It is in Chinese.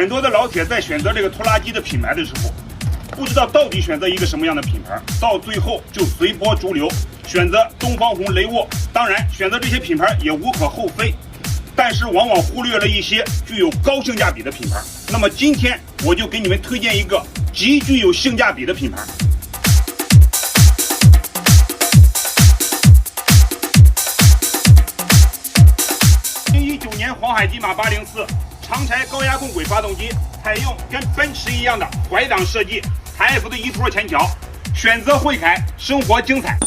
很多的老铁在选择这个拖拉机的品牌的时候，不知道到底选择一个什么样的品牌，到最后就随波逐流，选择东方红、雷沃。当然，选择这些品牌也无可厚非，但是往往忽略了一些具有高性价比的品牌。那么今天我就给你们推荐一个极具有性价比的品牌。2019年黄海金马804长柴高压共轨发动机，采用跟奔驰一样的怀档设计，台 F 的1托前桥，选择汇凯，生活精彩。